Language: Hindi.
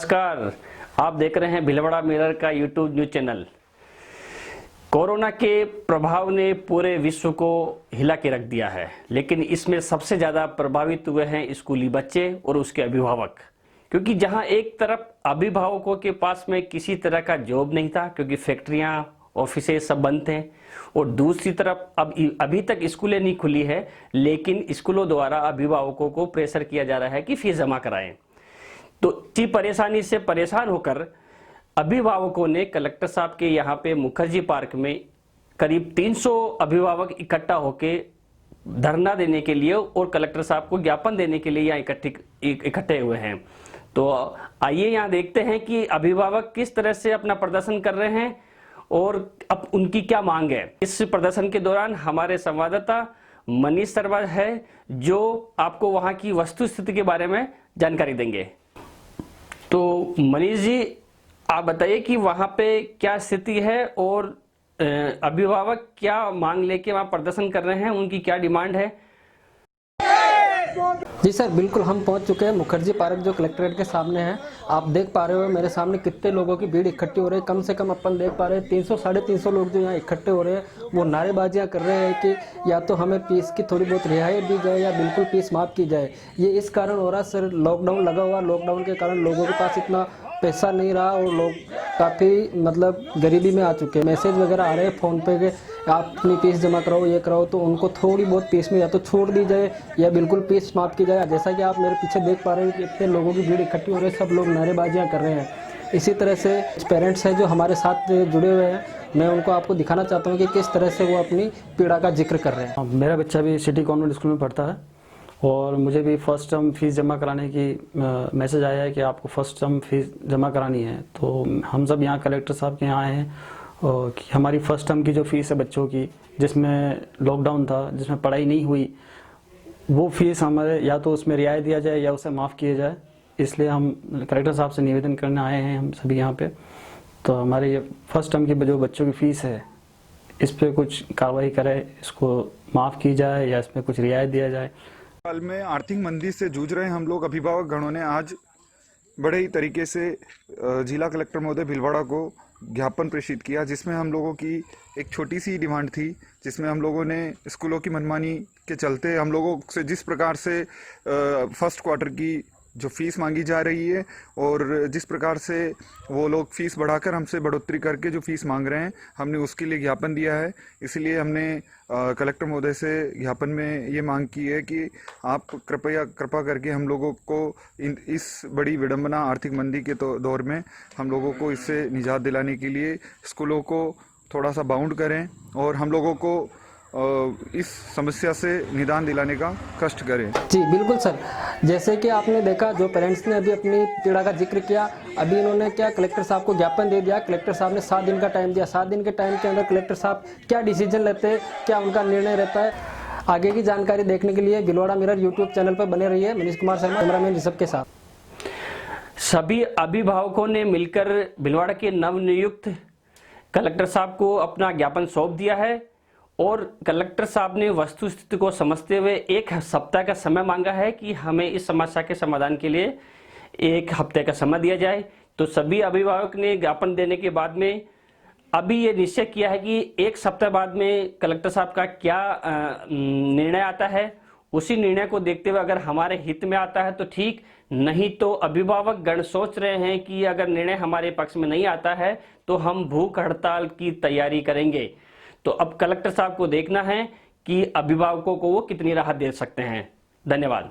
नमस्कार, आप देख रहे हैं भिलवाड़ा मिरर का यूट्यूब न्यूज चैनल। कोरोना के प्रभाव ने पूरे विश्व को हिला के रख दिया है, लेकिन इसमें सबसे ज़्यादा प्रभावित हुए हैं स्कूली बच्चे और उसके अभिभावक, क्योंकि जहां एक तरफ अभिभावकों के पास में किसी तरह का जॉब नहीं था क्योंकि फैक्ट्रियां ऑफिसे सब बंद थे, और दूसरी तरफ अभी तक स्कूलें नहीं खुली है, लेकिन स्कूलों द्वारा अभिभावकों को प्रेशर किया जा रहा है कि फीस जमा कराएं। तो इसी परेशानी से परेशान होकर अभिभावकों ने कलेक्टर साहब के यहाँ पे मुखर्जी पार्क में करीब 300 अभिभावक इकट्ठा होके धरना देने के लिए और कलेक्टर साहब को ज्ञापन देने के लिए यहाँ इकट्ठे हुए हैं। तो आइए यहाँ देखते हैं कि अभिभावक किस तरह से अपना प्रदर्शन कर रहे हैं और अब उनकी क्या मांग है। इस प्रदर्शन के दौरान हमारे संवाददाता मनीष शर्मा है, जो आपको वहाँ की वस्तुस्थिति के बारे में जानकारी देंगे। तो मनीष जी, आप बताइए कि वहाँ पे क्या स्थिति है और अभिभावक क्या मांग लेके वहाँ प्रदर्शन कर रहे हैं, उनकी क्या डिमांड है। जी सर, बिल्कुल हम पहुंच चुके हैं मुखर्जी पार्क जो कलेक्ट्रेट के सामने है। आप देख पा रहे हो मेरे सामने कितने लोगों की भीड़ इकट्ठी हो रही है। कम से कम अपन देख पा रहे हैं 300 साढ़े 300 लोग जो यहाँ इकट्ठे हो रहे हैं, वो नारेबाजियां कर रहे हैं कि या तो हमें फीस की थोड़ी बहुत रिहाई दी जाए या बिल्कुल फीस माफ़ की जाए। ये इस कारण हो रहा है सर, लॉकडाउन लगा हुआ, लॉकडाउन के कारण लोगों के पास इतना पैसा नहीं रहा और लोग काफ़ी गरीबी में आ चुके हैं। मैसेज वगैरह आ रहे हैं फ़ोन पे के आप अपनी फीस जमा कराओ, ये कराओ, तो उनको थोड़ी बहुत फीस में या तो छूट दी जाए या बिल्कुल फीस माफ़ की जाए। जैसा कि आप मेरे पीछे देख पा रहे हैं कि इतने लोगों की भीड़ इकट्ठी हो रही है, सब लोग नारेबाजियाँ कर रहे हैं। इसी तरह से पेरेंट्स हैं जो हमारे साथ जुड़े हुए हैं, मैं उनको आपको दिखाना चाहता हूँ कि किस तरह से वो अपनी पीड़ा का जिक्र कर रहे हैं। मेरा बच्चा भी सिटी कॉन्वेंट स्कूल में पढ़ता है और मुझे भी फर्स्ट टर्म फीस जमा कराने की मैसेज आया है कि आपको फर्स्ट टर्म फीस जमा करानी है। तो हम सब यहाँ कलेक्टर साहब के यहाँ आए हैं और कि हमारी फर्स्ट टर्म की जो फीस है बच्चों की, जिसमें लॉकडाउन था, जिसमें पढ़ाई नहीं हुई, वो फीस हमारे या तो उसमें रियायत दिया जाए या उसे माफ़ किया जाए। इसलिए हम कलेक्टर साहब से निवेदन करने आए हैं हम सभी यहाँ पे। तो हमारे ये फर्स्ट टर्म की जो बच्चों की फ़ीस है, इस पर कुछ कार्रवाई करे, इसको माफ़ की जाए या इसमें कुछ रियायत दिया जाए। हाल में आर्थिक मंदी से जूझ रहे हम लोग अभिभावक गणों ने आज बड़े ही तरीके से जिला कलेक्टर महोदय भिलवाड़ा को ज्ञापन प्रेषित किया, जिसमें हम लोगों की एक छोटी सी डिमांड थी, जिसमें हम लोगों ने स्कूलों की मनमानी के चलते हम लोगों से जिस प्रकार से फर्स्ट क्वार्टर की जो फीस मांगी जा रही है और जिस प्रकार से वो लोग फीस बढ़ाकर हमसे बढ़ोतरी करके जो फीस मांग रहे हैं, हमने उसके लिए ज्ञापन दिया है। इसलिए हमने कलेक्टर महोदय से ज्ञापन में ये मांग की है कि आप कृपा करके हम लोगों को इस बड़ी विडंबना आर्थिक मंदी के दौर में हम लोगों को इससे निजात दिलाने के लिए स्कूलों को थोड़ा सा बाउंड करें और हम लोगों को इस समस्या से निदान दिलाने का कष्ट करें। जी बिल्कुल सर, जैसे कि आपने देखा जो पेरेंट्स ने अभी अपनी पीड़ा का जिक्र किया, अभी इन्होंने क्या कलेक्टर साहब को ज्ञापन दे दिया। कलेक्टर साहब ने 7 दिन का टाइम दिया। 7 दिन के टाइम के अंदर कलेक्टर साहब क्या डिसीजन लेते हैं, क्या उनका निर्णय रहता है, आगे की जानकारी देखने के लिए भिलवाड़ा मिरर यूट्यूब चैनल पर बने रहिए। मनीष कुमार शर्मा, कैमरामैन ऋषभ के साथ। सभी अभिभावकों ने मिलकर भिलवाड़ा के नवनियुक्त कलेक्टर साहब को अपना ज्ञापन सौंप दिया है और कलेक्टर साहब ने वस्तुस्थिति को समझते हुए 1 सप्ताह का समय मांगा है कि हमें इस समस्या के समाधान के लिए 1 हफ्ते का समय दिया जाए। तो सभी अभिभावक ने ज्ञापन देने के बाद में अभी ये निश्चय किया है कि 1 सप्ताह बाद में कलेक्टर साहब का क्या निर्णय आता है। उसी निर्णय को देखते हुए अगर हमारे हित में आता है तो ठीक, नहीं तो अभिभावक गण सोच रहे हैं कि अगर निर्णय हमारे पक्ष में नहीं आता है तो हम भूख हड़ताल की तैयारी करेंगे। तो अब कलेक्टर साहब को देखना है कि अभिभावकों को वो कितनी राहत दे सकते हैं। धन्यवाद।